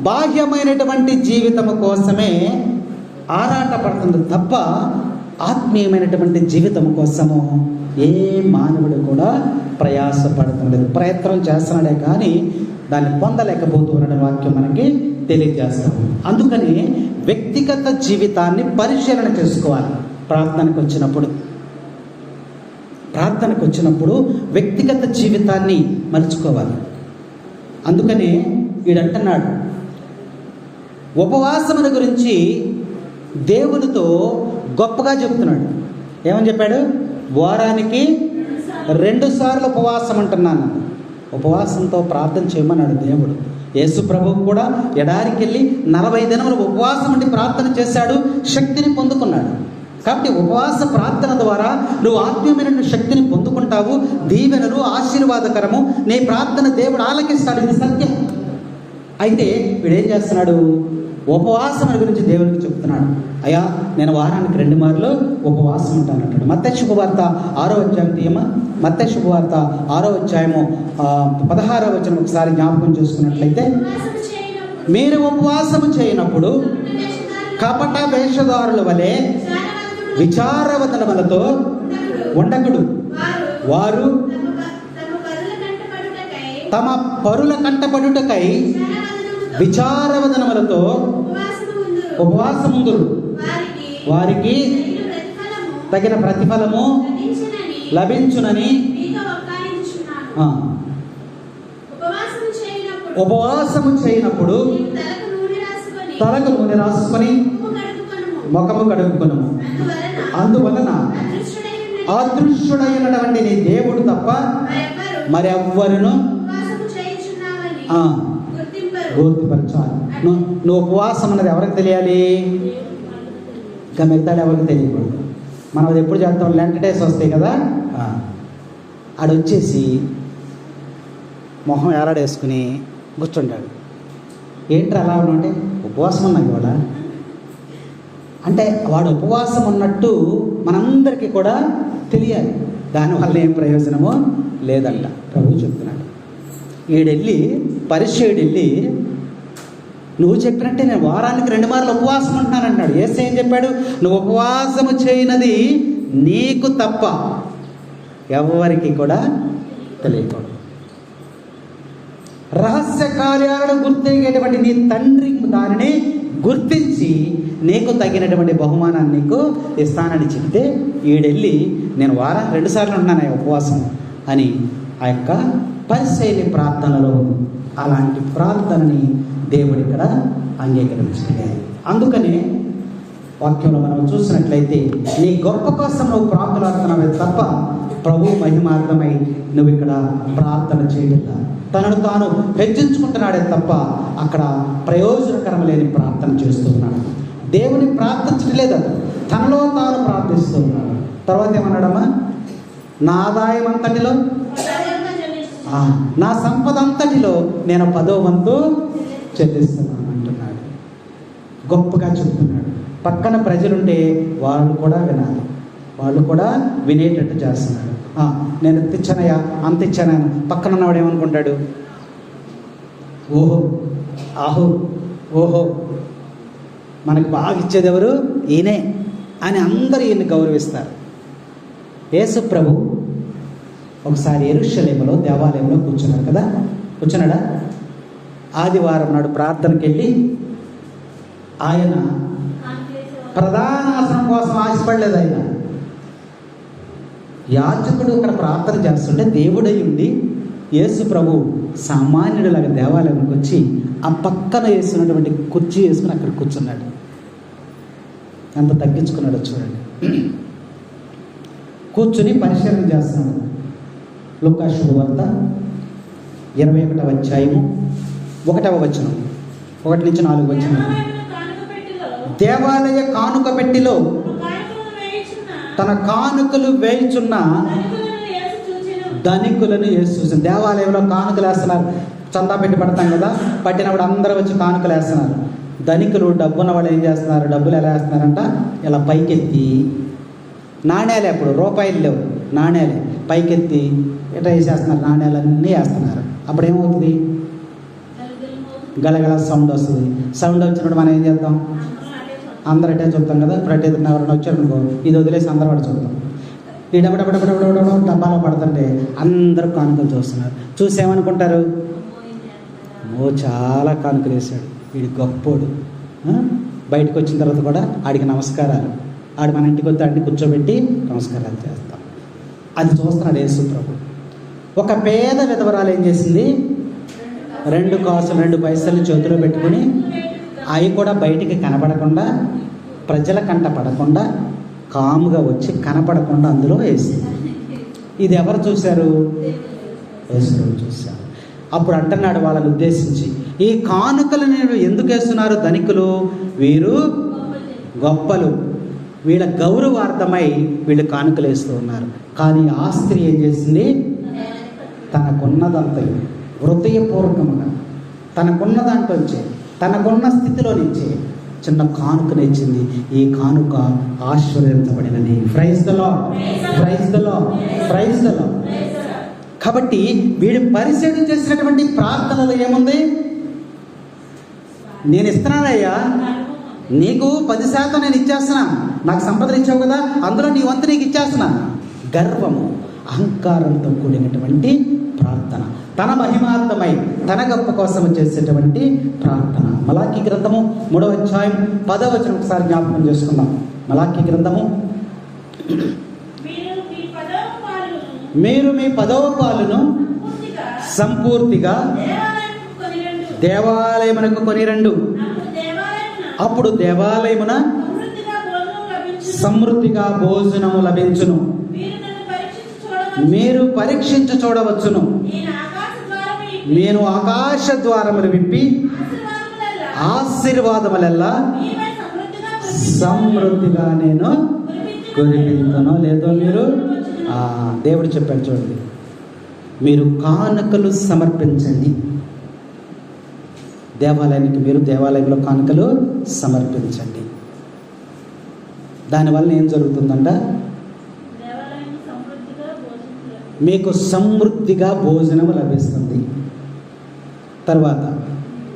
బాహ్యమైనటువంటి జీవితము కోసమే ఆరాటపడుతుంది తప్ప ఆత్మీయమైనటువంటి జీవితం కోసము ఏ మానవుడు కూడా ప్రయాసపడుతున్నది. ప్రయత్నం చేస్తున్నాడే కానీ దాన్ని పొందలేకపోతూ ఉన్న వాక్యం మనకి తెలియజేస్తాము. అందుకని వ్యక్తిగత జీవితాన్ని పరిశీలన చేసుకోవాలి. ప్రార్థనకు వచ్చినప్పుడు వ్యక్తిగత జీవితాన్ని మలుచుకోవాలి. అందుకని వీడంటున్నాడు, ఉపవాసముల గురించి దేవునితో గొప్పగా చెప్తున్నాడు. ఏమని చెప్పాడు? వారానికి 2 సార్లు ఉపవాసం అంటున్నాను. ఉపవాసంతో ప్రార్థన చేయమన్నాడు దేవుడు. యేసు ప్రభువు కూడా ఎడారికి వెళ్ళి 40 దినములు ఉపవాసం ఉండి ప్రార్థన చేశాడు, శక్తిని పొందుకున్నాడు. కాబట్టి ఉపవాస ప్రార్థన ద్వారా నువ్వు ఆత్మీయమైన శక్తిని పొందుకుంటావు. దీవెనలు ఆశీర్వాదకరము. నీ ప్రార్థన దేవుడు ఆలకిస్తాడు. ఇది సత్యం. అయితే వీడేం చేస్తున్నాడు? ఉపవాసం గురించి దేవునికి చెప్తున్నాడు. అయ్యా, నేను వారానికి 2 మార్లు ఉపవాసం ఉంటానంటాడు. మత్తయి శుభవార్త 6వ అధ్యాయం తీయమా. మత్తయి శుభవార్త 6వ అధ్యాయము 16వ వచనం ఒకసారి జ్ఞాపకం చేసుకున్నట్లయితే, మీరు ఉపవాసము చేయనప్పుడు కపట వేషధారుల వలె విచారవదనములతో ఉండకుడు. వారు తమ పరుల కంటపడుటకై విచారవదనములతో ఉపవాసముందురు. వారికి తగిన ప్రతిఫలము లభించునని. ఉపవాసము చేయనప్పుడు తలకు నూనె రాసుకొని ముఖము కడుగుకొనుము. అందువలన అదృశ్యుడైనటువంటి నీ దేవుడు తప్ప మరెవ్వరును గుర్తుపరచాలి. నువ్వు ఉపవాసం అన్నది ఎవరికి తెలియాలి? ఇంకా మిగతాడు ఎవరికి తెలియకూడదు. మనం అది ఎప్పుడు చేస్తాం? లెంట్ డేస్ వస్తాయి కదా, ఆడొచ్చేసి మొహం ఏలాడేసుకుని కూర్చుంటాడు. ఏంటి అలా అంటే ఉపవాసం అన్నా ఇవాళ అంటే వాడు ఉపవాసం ఉన్నట్టు మనందరికీ కూడా తెలియాలి. దానివల్ల ఏం ప్రయోజనమో లేదంట ప్రభువు చెప్తున్నాడు. ఈడెళ్ళి పరిచయుడెళ్ళి నువ్వు చెప్పినట్టే నేను వారానికి 2 మార్లు ఉపవాసం ఉంటున్నాను అంటున్నాడు. యేసు ఏం చెప్పాడు? నువ్వు ఉపవాసము చేయనది నీకు తప్ప ఎవరికి కూడా తెలియకూడదు. రహస్య కార్యాలను గుర్తించేటువంటి నీ తండ్రి దానిని గుర్తించి నీకు తగినటువంటి బహుమానాన్ని నీకు ఇస్తానని చెప్తే ఈడెళ్ళి నేను వారానికి 2 సార్లు ఉన్నాను ఉపవాసం అని ఆ యొక్క పరిచర్య ప్రార్థనలో అలాంటి ప్రార్థనని దేవుడు ఇక్కడ అంగీకరించలేదు. అందుకనే వాక్యంలో మనం చూసినట్లయితే నీ గొప్ప కోసం నువ్వు ప్రార్థనవే తప్ప ప్రభు మహిమార్థమై నువ్వు ఇక్కడ ప్రార్థన చేయలేదు. తనను తాను హెచ్చించుకుంటున్నాడే తప్ప అక్కడ ప్రయోజనకరం లేని ప్రార్థన చేస్తున్నాడు. దేవుని ప్రార్థించడం లేదు, తనలో తాను ప్రార్థిస్తున్నాడు. తర్వాత ఏమన్నాడమ్మా? నా ఆదాయం అంతటిలో, నా సంపద అంతటిలో నేను 10వ వంతు చెల్లిస్తున్నాను అంటున్నాడు. గొప్పగా చెప్తున్నాడు. పక్కన ప్రజలుంటే వాళ్ళు కూడా వినాలి, వాళ్ళు కూడా వినేటట్టు చేస్తున్నాడు. నేను ఇచ్చానయ్యా, అంత ఇచ్చాను. పక్కన ఉన్నవాడు ఏమనుకుంటాడు? ఓహో ఆహో ఓహో మనకు బాగా ఇచ్చేది ఎవరు? ఈయనే అని అందరూ ఈయన్ని గౌరవిస్తారు. యేసు ప్రభు ఒకసారి యెరూషలేములో దేవాలయంలో కూర్చున్నాడు కదా, కూర్చున్నాడా? ఆదివారం నాడు ప్రార్థనకి వెళ్ళి ఆయన ప్రధాన ఆసనం కోసం ఆశపడలేదు. ఆయన యాజకుడు అక్కడ ప్రార్థన చేస్తుంటే దేవుడై ఉండి యేసు ప్రభు సామాన్యుడిలాగా దేవాలయానికి వచ్చి ఆ పక్కన వేసినటువంటి కుర్చీ వేసుకుని అక్కడ కూర్చున్నాడు. ఎంత తగ్గించుకున్నాడో చూడండి. కూర్చుని పరిశీలన చేస్తున్నాడు. లూకా శుభవార్త 21వ అధ్యాయము 1వ వచనం, 1 నుంచి 4 వచనం. దేవాలయ కానుక పెట్టిలో తన కానుకలు వేయుచున్న ధనికులను యేసు చూసాడు. దేవాలయంలో కానుకలు వేస్తున్నారు, చందా పెట్టి పడతాం కదా, పట్టినప్పుడు అందరూ వచ్చి కానుకలు వేస్తున్నారు. ధనికులు డబ్బున్న వాళ్ళు ఏం చేస్తున్నారు? డబ్బులు ఎలా వేస్తున్నారంట? ఇలా పైకెత్తి, నాణ్యాలే, అప్పుడు రూపాయలు లేవు, నాణ్యాలే పైకెత్తి ఇట్లా వేసేస్తున్నారు. నాణ్యాలన్నీ వేస్తున్నారు. అప్పుడు ఏమవుతుంది? గలగల సౌండ్ వస్తుంది. సౌండ్ వచ్చినప్పుడు మనం ఏం చేద్దాం? అందరూ అటే చూస్తాం కదా. ఇప్పుడు అటే ఎవరైనా వచ్చారనుకో, ఇది వదిలేసి అందరూ పడి చూద్దాం. ఈ డబ్బాలో పడుతుంటే అందరూ కానుకలు చూస్తున్నారు. చూసేమనుకుంటారు? ఓ చాలా కానుకలు వేసాడు, వీడి గొప్పోడు. బయటకు వచ్చిన తర్వాత కూడా ఆడికి నమస్కారాలు. ఆడు మన ఇంటికి వస్తే అన్ని కూర్చోబెట్టి నమస్కారాలు చేస్తాం. అది చూస్తున్నాడు యేసు ప్రభు. ఒక పేద విధవరాలు ఏం చేసింది? 2 కాసులు 2 పైసలు చేతిలో పెట్టుకుని, అవి కూడా బయటికి కనపడకుండా, ప్రజల కంట పడకుండా, కాముగా వచ్చి కనపడకుండా అందులో వేసింది. ఇది ఎవరు చూశారు? యేసు చూశారు. అప్పుడు అంటున్నాడు వాళ్ళని ఉద్దేశించి, ఈ కానుకలు నేను ఎందుకు వేస్తున్నారు ధనికులు? వీరు గొప్పలు, వీళ్ళ గౌరవార్థమై వీళ్ళు కానుకలు వేస్తూ ఉన్నారు. కానీ ఆ స్త్రీ ఏం చేసింది? తనకున్నదంతా హృదయపూర్వకముగా తనకున్న దాంట్లోంచి, తనకున్న స్థితిలో నుంచి చిన్న కానుకనిచ్చింది. ఈ కానుక ఆశీర్వదించబడినది. Praise the Lord, praise the Lord, praise the Lord. కాబట్టి వీడు పరిశీలన చేసినటువంటి ప్రార్థనలో ఏముంది? నేను ఇస్తున్నానయ్యా, నీకు 10% నేను ఇచ్చేస్తున్నాను, నాకు సంపదలు ఇచ్చావు కదా, అందులో నీ వంతు నీకు ఇచ్చేస్తున్నాను. గర్వము, అహంకారంతో కూడినటువంటి ప్రార్థన, తన మహిమార్థమై తన గొప్ప కోసం చేసేటువంటి ప్రార్థన. మలాకీ గ్రంథము 3వ అధ్యాయం 10వ వచనం ఒకసారి జ్ఞాపకం చేసుకుందాం. మలాకీ గ్రంథము, మీరు మీ 10వ పాలును సంపూర్తిగా దేవాలయమునకు కొనిరండు, అప్పుడు దేవాలయమున సమృద్ధిగా భోజనము లభించును. మీరు పరీక్షించి చూడవచ్చును, నేను ఆకాశ ద్వారములు విప్పి ఆశీర్వాదములెల్లా సమృద్ధిగా నేను కురిపించును. లేదో మీరు దేవుడు చెప్పాడు చూడండి, మీరు కానుకలు సమర్పించండి. దేవాలయానికి మీరు దేవాలయంలో కానుకలు సమర్పించండి. దానివల్ల ఏం జరుగుతుందంట? మీకు సమృద్ధిగా భోజనం లభిస్తుంది. తర్వాత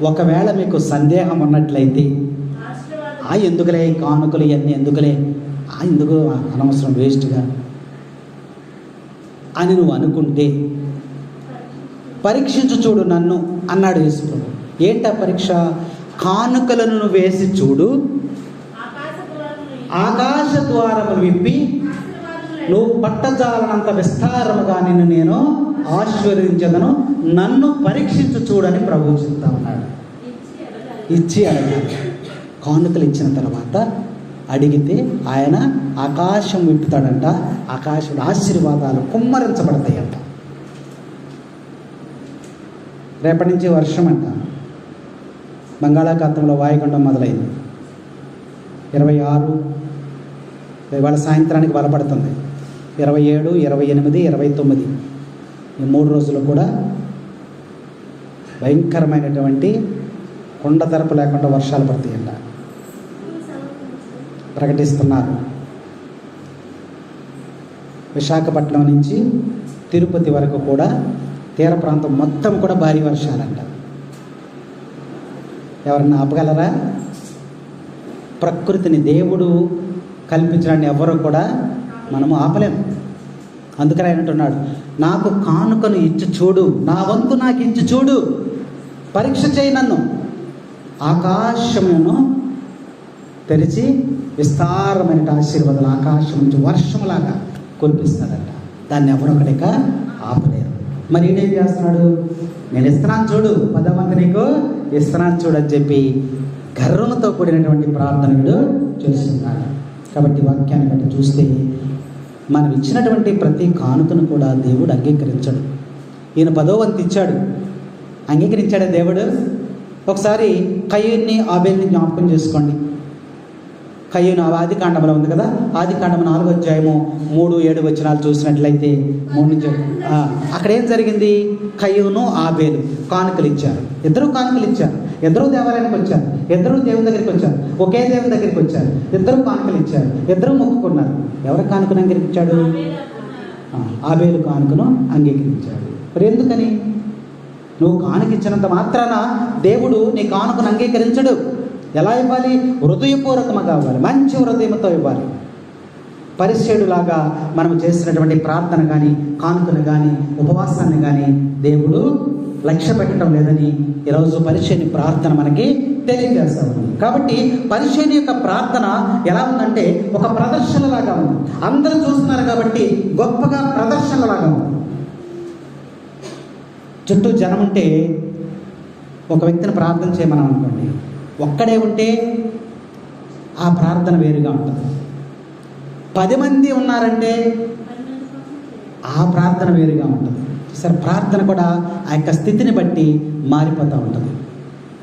ఒకవేళ మీకు సందేహం ఉన్నట్లయితే, ఎందుకులే కానుకలు ఇవన్నీ ఎందుకులే, ఎందుకు అనవసరం వేస్ట్గా అని నువ్వు అనుకుంటే, పరీక్షించు చూడు నన్ను అన్నాడు యేసుప్రభు. ఏంటా పరీక్ష? కానుకలను నువ్వు వేసి చూడు, ఆకాశ ద్వారములు విప్పి నువ్వు పట్టజాలనంత విస్తారముగా నిన్ను నేను ఆశీర్వదించదను, నన్ను పరీక్షించు చూడని ప్రభువు చెప్తా ఉన్నాడు. ఇచ్చి అడగాలి. కానుకలు ఇచ్చిన తర్వాత అడిగితే ఆయన ఆకాశం విప్పుతాడంట, ఆకాశంలో ఆశీర్వాదాలు కుమ్మరించబడతాయంట. రేపటి నుంచి వర్షం అంట. బంగాళాఖాతంలో వాయుగుండం మొదలైంది. 26 ఇవాళ సాయంత్రానికి బలపడుతుంది. 27, 28, 29 ఈ 3 రోజులు కూడా భయంకరమైనటువంటి కొండ తెరపు లేకుండా వర్షాలు పడతాయంట ప్రకటిస్తున్నారు. విశాఖపట్నం నుంచి తిరుపతి వరకు కూడా తీర ప్రాంతం మొత్తం కూడా భారీ వర్షాలంట. ఎవరన్నా ఆపగలరా? ప్రకృతిని దేవుడు కల్పించడాన్ని ఎవరు కూడా మనము ఆపలేము. అందుకని ఆయన అంటున్నాడు, నాకు కానుకను ఇచ్చి చూడు, నా వంతు నాకు ఇచ్చి చూడు, పరీక్ష చేయి నన్ను. ఆకాశమును తెరిచి విస్తారమైన ఆశీర్వాదాలు ఆకాశం నుంచి వర్షంలాగా కురిపిస్తాడట. దాన్ని ఎవరొకడిక ఆపలేరు. మరి ఈడేం చేస్తున్నాడు? నేను ఇస్తున్నాను చూడు, 10 మంది నీకు ఇస్తున్నాను చూడు అని చెప్పి గర్వంతో కూడినటువంటి ప్రార్థనలు చేస్తున్నాడు. కాబట్టి వాక్యాన్ని బట్టి చూస్తే మనం ఇచ్చినటువంటి ప్రతి కానుకను కూడా దేవుడు అంగీకరించాడు. ఈయన 10వ వంతు ఇచ్చాడు, అంగీకరించాడే దేవుడు. ఒకసారి కయ్యూన్ని ఆబేల్ని జ్ఞాపకం చేసుకోండి. కయ్యూను ఆది కాండంలో ఉంది కదా, ఆది కాండం 4వ అధ్యాయము 3, 7 వచనాలు చూసినట్లయితే 3 నుంచి అక్కడ ఏం జరిగింది? కయ్యూను ఆబేలు కానుకలు ఇచ్చారు. ఇద్దరు కానుకలు ఇచ్చారు. ఇద్దరు దేవాలయానికి వచ్చారు. ఇద్దరు దేవుని దగ్గరికి వచ్చారు. ఒకే దేవుని దగ్గరికి వచ్చారు. ఇద్దరు కానుకలు ఇచ్చారు. ఇద్దరు మొక్కుకున్నారు. ఎవరి కానుకను అంగీకరించాడు? ఆబేలు కానుకను అంగీకరించాడు. మరి ఎందుకని? నువ్వు కానుక ఇచ్చినంత మాత్రాన దేవుడు నీ కానుకను అంగీకరించడు. ఎలా ఇవ్వాలి? హృదయపూర్వకంగా ఇవ్వాలి, మంచి హృదయంతో ఇవ్వాలి. పరిశేడులాగా మనం చేసినటువంటి ప్రార్థన కానీ, కానుకను కానీ, ఉపవాసాన్ని కానీ దేవుడు లక్ష్య పెట్టడం లేదని ఈరోజు పరిశేని ప్రార్థన మనకి తెలియజేస్తా ఉంది. కాబట్టి పరిశేని యొక్క ప్రార్థన ఎలా ఉందంటే ఒక ప్రదర్శనలాగా ఉంది. అందరూ చూస్తున్నారు కాబట్టి గొప్పగా ప్రదర్శనలాగా ఉంది. చుట్టూ జనం ఉంటే ఒక వ్యక్తిని ప్రార్థన చేయమని అనుకోండి, ఒక్కడే ఉంటే ఆ ప్రార్థన వేరుగా ఉంటుంది. 10 మంది ఉన్నారంటే ఆ ప్రార్థన వేరుగా ఉంటుంది. సరే, ప్రార్థన కూడా ఆ యొక్క స్థితిని బట్టి మారిపోతూ ఉంటుంది.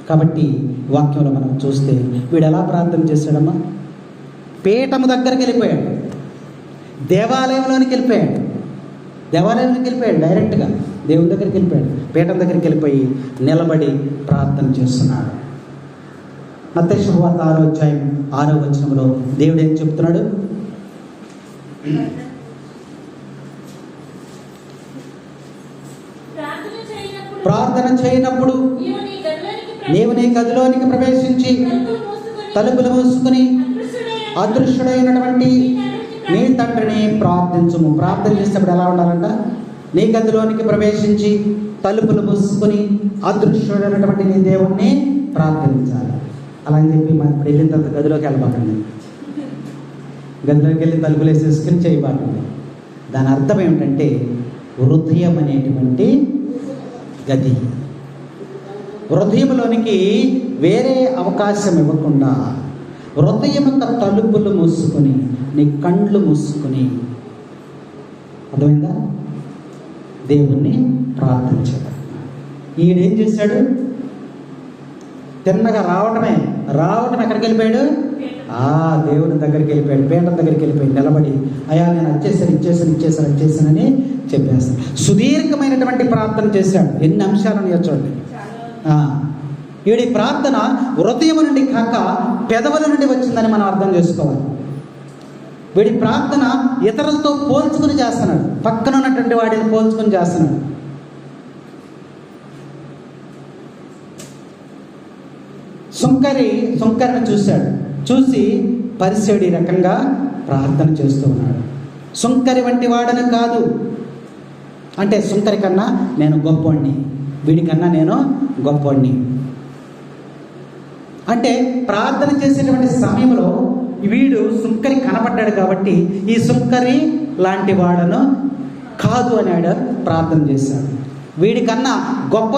కాబట్టి వాక్యంలో మనం చూస్తే వీడు ఎలా ప్రార్థన చేశాడమ్మా? పీఠము దగ్గరికి వెళ్ళిపోయాడు, దేవాలయంలోనికి వెళ్ళిపోయాడు, డైరెక్ట్గా దేవుని దగ్గరికి వెళ్ళిపోయాడు. పీఠం దగ్గరికి వెళ్ళిపోయి నిలబడి ప్రార్థన చేస్తున్నాడు. మత్తయి శుభవార్త 6వ అధ్యాయం 6వ వచనంలో దేవుడు ఏం చెప్తున్నాడు? ప్రార్థన చేయనప్పుడు నీవు నీ గదిలోనికి ప్రవేశించి తలుపులు మూసుకుని అదృశ్యుడైనటువంటి నీ తండ్రిని ప్రార్థించుము. ప్రార్థన చేసేటప్పుడు ఎలా ఉండాలంట? నీ గదిలోనికి ప్రవేశించి తలుపులు మూసుకుని అదృశ్యుడైనటువంటి నీ దేవుణ్ణి ప్రార్థించాలి. అలా అని చెప్పి మనం ఇప్పుడు వెళ్ళిన తర్వాత గదిలోకి వెళ్ళబాకండి. గదిలోకి వెళ్ళి తలుపులు వేసేసుకుని చేయబాకండి. దాని అర్థం ఏమిటంటే హృదయం అనేటువంటి గది. హృదయంలోనికి వేరే అవకాశం ఇవ్వకుండా హృదయం యొక్క తలుపులు మూసుకొని నీ కండ్లు మూసుకొని, అర్థమైందా, దేవుణ్ణి ప్రార్థించాడు. ఈయనేం చేశాడు? తిన్నగా రావటం ఎక్కడికి వెళ్ళిపోయాడు? దేవుని దగ్గరికి వెళ్ళిపోయాడు, పీఠం దగ్గరికి వెళ్ళిపోయి నిలబడి, అయ్యా నేను ఇచ్చేసానని చెప్పేస్తాను. సుదీర్ఘమైనటువంటి ప్రార్థన చేశాడు. ఎన్ని అంశాలను చూడండి. వీడి ప్రార్థన హృదయం నుండి కాక పెదవుల నుండి వచ్చిందని మనం అర్థం చేసుకోవాలి. వీడి ప్రార్థన ఇతరులతో పోల్చుకుని చేస్తున్నాడు, పక్కన ఉన్నటువంటి వాడిని పోల్చుకుని చేస్తున్నాడు. సుంకరిని చూశాడు, చూసి పరిసేడి రకంగా ప్రార్థన చేస్తూ ఉన్నాడు. సుంకరి వంటి వాడని కాదు, అంటే సుంకరి కన్నా నేను గొప్పవాడిని, వీడికన్నా నేను గొప్పవాడిని అంటే ప్రార్థన చేసేటువంటి సమయంలో వీడు సుంకరి కనబడ్డాడు కాబట్టి ఈ సుంకరి లాంటి వాడను కాదు అని ప్రార్థన చేశాడు. వీడికన్నా గొప్ప